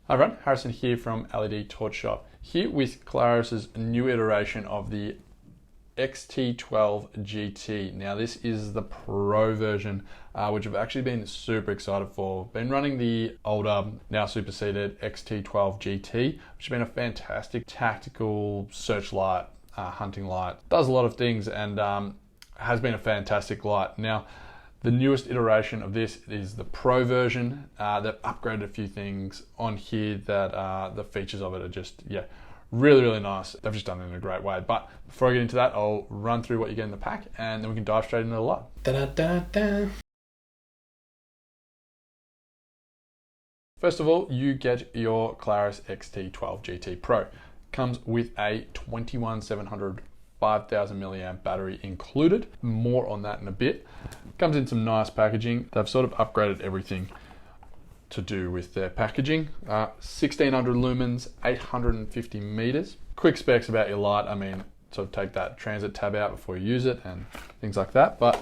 Hi everyone, Harrison here from LED Torch Shop, here with Clarus's new iteration of the XT12 GT. Now this is the Pro version, which I've actually been super excited for. Been running the older, now superseded XT12 GT, which has been a fantastic tactical searchlight, hunting light. Does a lot of things and has been a fantastic light. Now, the newest iteration of this is the Pro version. They've upgraded a few things on here that the features of it are just, really nice. They've just done it in a great way. But before I get into that, I'll run through what you get in the pack and then we can dive straight into the light. Da-da-da-da. First of all, you get your Clarus XT12 GT Pro. Comes with a 21700 5000 milliamp battery included. More on that in a bit. Comes in some nice packaging. They've sort of upgraded everything to do with their packaging. 1600 lumens, 850 meters. Quick specs about your light. I mean, sort of take that transit tab out before you use it and things like that. But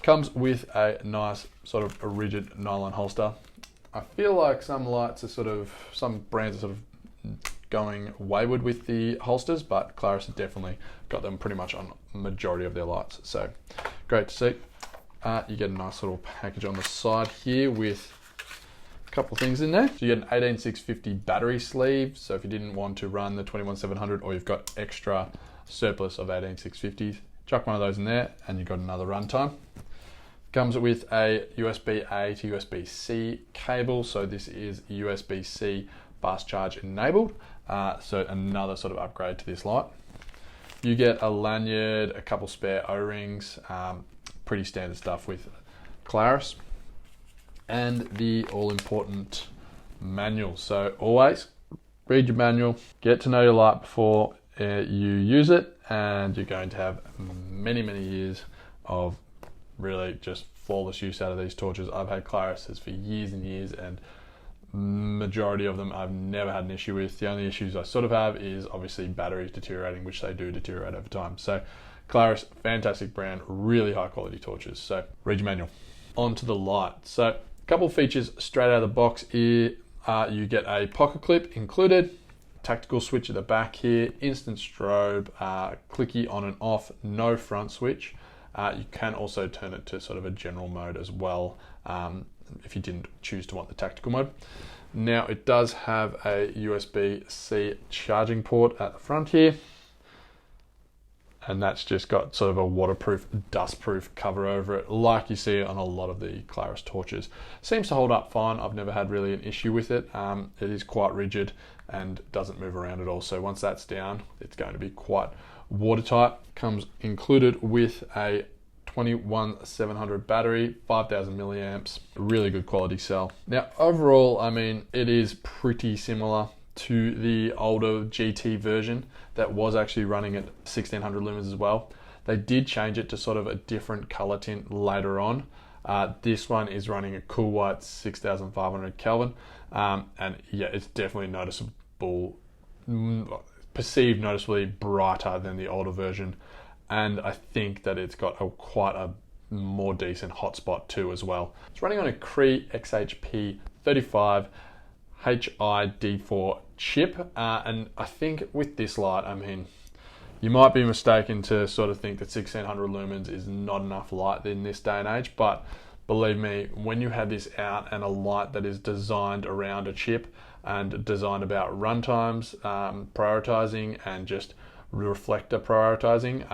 comes with a nice sort of a rigid nylon holster. I feel like some lights are some brands are sort of going wayward with the holsters, but Clarus has definitely got them pretty much on the majority of their lights. So great to see. You get a nice little package on the side here with a couple of things in there. So you get an 18650 battery sleeve. So if you didn't want to run the 21700 or you've got extra surplus of 18650s, chuck one of those in there and you've got another runtime. Comes with a USB-A to USB-C cable. So this is USB-C fast charge enabled. So another sort of upgrade to this light. You get a lanyard, a couple spare O-rings, pretty standard stuff with Clarus, and the all-important manual. So always read your manual, get to know your light before you use it, and you're going to have many years of really just flawless use out of these torches. I've had Claruses for years and years, and majority of them I've never had an issue with. The only issues I sort of have is obviously batteries deteriorating, which they do deteriorate over time. So Clarus, fantastic brand, really high quality torches. So read your manual. On to the light. So a couple of features straight out of the box here. You get a pocket clip included, tactical switch at the back here, instant strobe, clicky on and off, no front switch. You can also turn it to sort of a general mode as well, if you didn't choose to want the tactical mode. Now it does have a USB-C charging port at the front here, and that's just got sort of a waterproof, dustproof cover over it, like you see on a lot of the Clarus torches. Seems to hold up fine. I've never had really an issue with it. It is quite rigid and doesn't move around at all. So once that's down, it's going to be quite watertight. Comes included with a 21700 battery, 5000 milliamps, really good quality cell. Now overall, I mean, it is pretty similar to the older GT version that was actually running at 1600 lumens as well. They did change it to sort of a different color tint later on. This one is running a cool white 6500 Kelvin, and yeah, it's definitely noticeable, perceived noticeably brighter than the older version. And I think that it's got quite a more decent hotspot too as well. It's running on a Cree XHP35 HID4 chip, and I think with this light, I mean, you might be mistaken to sort of think that 1600 lumens is not enough light in this day and age, but believe me, when you have this out and a light that is designed around a chip and designed about runtimes, prioritizing, and just reflector prioritizing,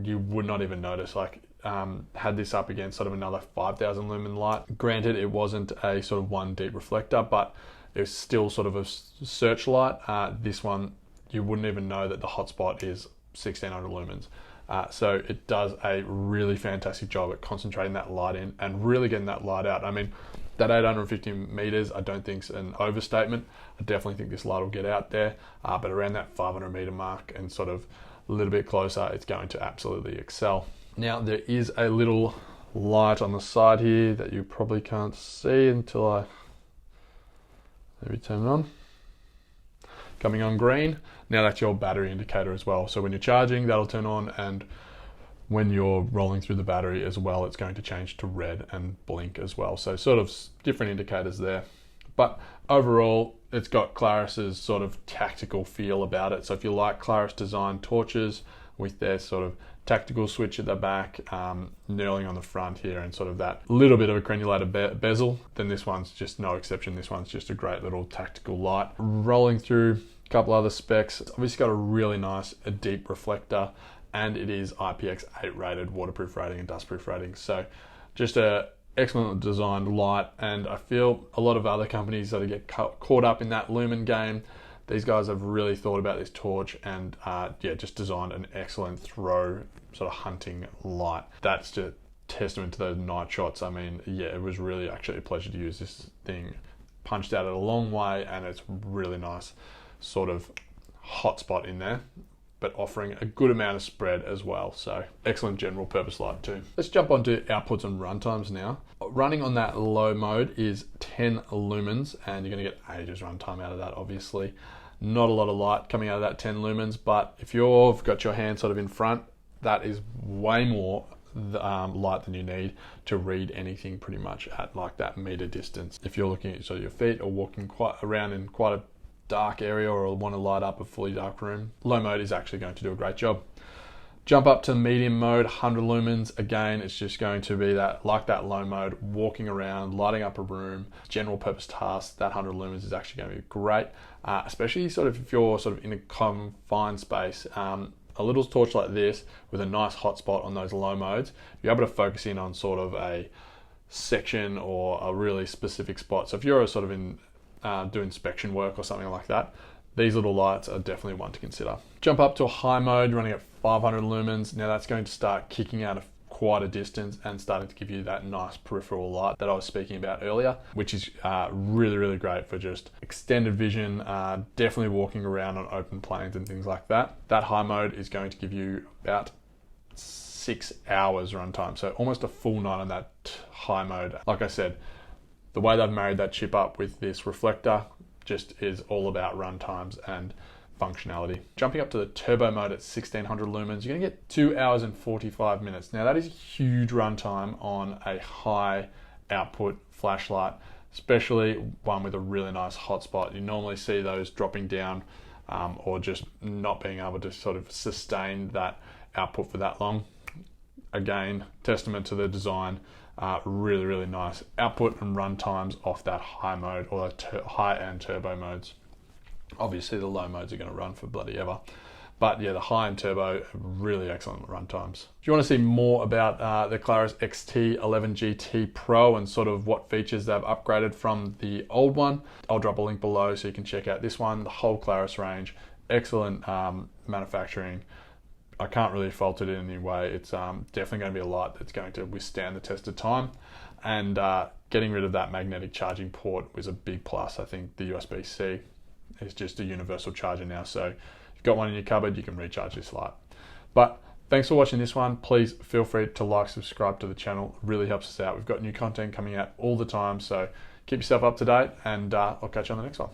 you would not even notice. Like, had this up against sort of another 5000 lumen light. Granted, it wasn't a sort of one deep reflector, but it was still sort of a searchlight. This one, you wouldn't even know that the hotspot is 1600 lumens. So it does a really fantastic job at concentrating that light in and really getting that light out. I mean, that 850 meters, I don't think is an overstatement. I definitely think this light will get out there, but around that 500 meter mark and sort of a little bit closer, it's going to absolutely excel. Now there is a little light on the side here that you probably can't see until I maybe turn it on. Coming on green. Now that's your battery indicator as well. So when you're charging, that'll turn on, and when you're rolling through the battery as well, it's going to change to red and blink as well. So sort of different indicators there. But overall, it's got Clarus's sort of tactical feel about it. So if you like Clarus design torches with their sort of tactical switch at the back, knurling on the front here, and sort of that little bit of a crenulated bezel, then this one's just no exception. This one's just a great little tactical light. Rolling through a couple other specs, it's obviously got a really nice, a deep reflector, and it is IPX8 rated, waterproof rating and dustproof rating. So just a excellent designed light, and I feel a lot of other companies that get caught up in that lumen game, these guys have really thought about this torch and just designed an excellent throw sort of hunting light. That's just testament to those night shots. I mean, yeah, it was really actually a pleasure to use this thing. Punched out at a long way, and it's really nice sort of hot spot in there, but offering a good amount of spread as well. So excellent general purpose light too. Let's jump onto outputs and runtimes now. Running on that low mode is 10 lumens, and you're gonna get ages runtime out of that, obviously. Not a lot of light coming out of that 10 lumens, but if you've got your hand sort of in front, that is way more light than you need to read anything pretty much at like that meter distance. If you're looking at sort of your feet or walking quite around in quite a dark area or want to light up a fully dark room, low mode is actually going to do a great job. Jump up to medium mode, 100 lumens. Again, it's just going to be that, like that low mode, walking around, lighting up a room, general purpose tasks. That 100 lumens is actually going to be great, especially sort of if you're sort of in a confined space. A little torch like this with a nice hot spot on those low modes, you're able to focus in on sort of a section or a really specific spot. So if you're sort of in doing inspection work or something like that, these little lights are definitely one to consider. Jump up to a high mode, running at 500 lumens. Now that's going to start kicking out of quite a distance and starting to give you that nice peripheral light that I was speaking about earlier, which is really, really great for just extended vision, definitely walking around on open plains and things like that. That high mode is going to give you about 6 hours runtime, so almost a full night on that high mode. Like I said, the way they've married that chip up with this reflector just is all about run times and functionality. Jumping up to the turbo mode at 1600 lumens, you're gonna get 2 hours and 45 minutes. Now that is a huge runtime on a high output flashlight, especially one with a really nice hotspot. You normally see those dropping down or just not being able to sort of sustain that output for that long. Again, testament to the design. Really, really nice output and run times off that high mode or high and turbo modes. Obviously the low modes are going to run for bloody ever, but yeah, the high and turbo, really excellent run times. If you want to see more about the Clarus XT11 GT Pro and sort of what features they've upgraded from the old one, I'll drop a link below so you can check out this one. The whole Clarus range, excellent manufacturing. I can't really fault it in any way. It's definitely going to be a light that's going to withstand the test of time, and getting rid of that magnetic charging port was a big plus. I think the USB-C is just a universal charger now, so if you've got one in your cupboard, you can recharge this light. But thanks for watching this one. Please feel free to like, subscribe to the channel. It really helps us out. We've got new content coming out all the time, so keep yourself up to date, and I'll catch you on the next one.